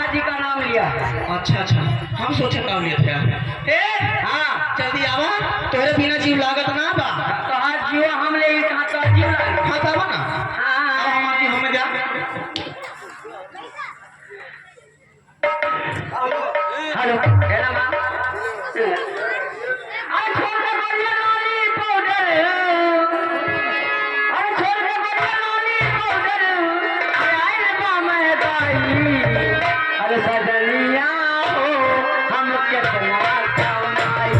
हाथ जी का नाम लिया। अच्छा अच्छा, हम सोचे नाम लिया थे। ए हाँ जल्दी आवा, तोरे बिना जीव लागत ना बा। तो हाथ जीवा हम ले कहाँ तो जीव लगे। हाँ तब ना अब हमार जी हमें जा। हेलो हेलो माँ आई छोड़ के बढ़िया नाली पाउडर आई छोड़ के बढ़िया नाली पाउडर आई रे मैं दाई अरे सजनिया हो हम कितना कमाई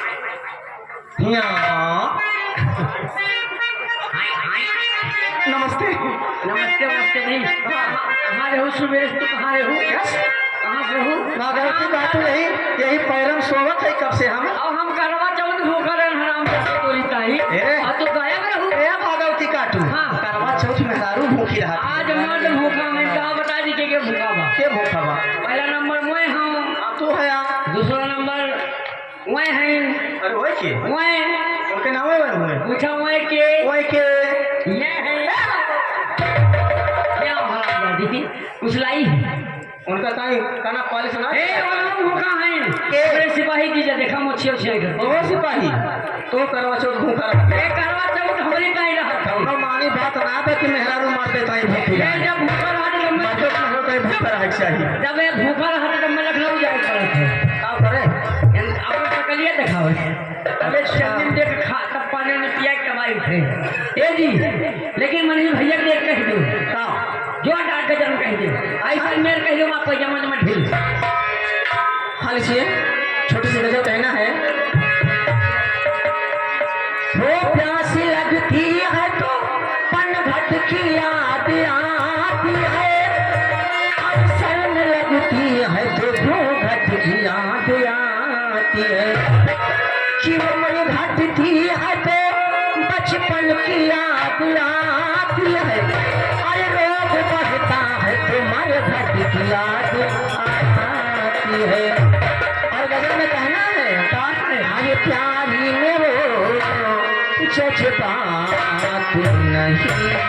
सजनिया हो नमस्ते नमस्ते नमस्ते नहीं कहाँ रहूँ सुबह तो कहाँ रहूँ कहाँ से हूँ नागरती काटू यही पैरम सोवत है कब से हम। अब हम करवा चौथ भूखा रहे हराम करके तो लिखता ही तो गायब रहूँ ए भागवती काटू हाँ। करवा चौथ में दारू भूखी रहा। आज मर्द भूखा मैं क्या बता दी के भूखा बा के भूखा बा। पहला नंबर मैं हूँ तू है दूसरा नंबर मैं है अरे वही के मैं उनके नाम है पूछा मैं के वही के ये है क्या हराम दादी कुछ लाई उनका ताई काना पालिश ना ए वाला भूखा है के बड़े सिपाही जी देखा मोछी ओछी कर वो सिपाही तो करवा चौथ भूखा रहा। ए करवा चौथ हमारी काहे रहा कौनो मानी बात ना दे कि मेहरारू मारते ताई भूखी ए जब भूखा रहा तो मैं मार्केट में होता है भूखा रहा चाहिए। जब ये भूखा रहा तो मैं लखनऊ जाए पड़ा था का करे अपना शकलिए दिखाओ अबे जमीन देख खा तब पानी में पिया कमाई थे ए जी लेकिन मनीष भैया के देख कह दो का जो डांट के जन्म कह दो ऐसा मेरे कह दो आपको जमन में ढील हाल से छोटी सी गजल कहना है। वो प्यास लगती है तो पन घट की याद आती है और शर्म लगती है तो घट की याद आती है चिमन घटती है तो बचपन की याद आती है अरे रोग बढ़ता है तो मर घट की याद आती है। और गजल में कहना है अरे प्यारी में वो जज्बात नहीं है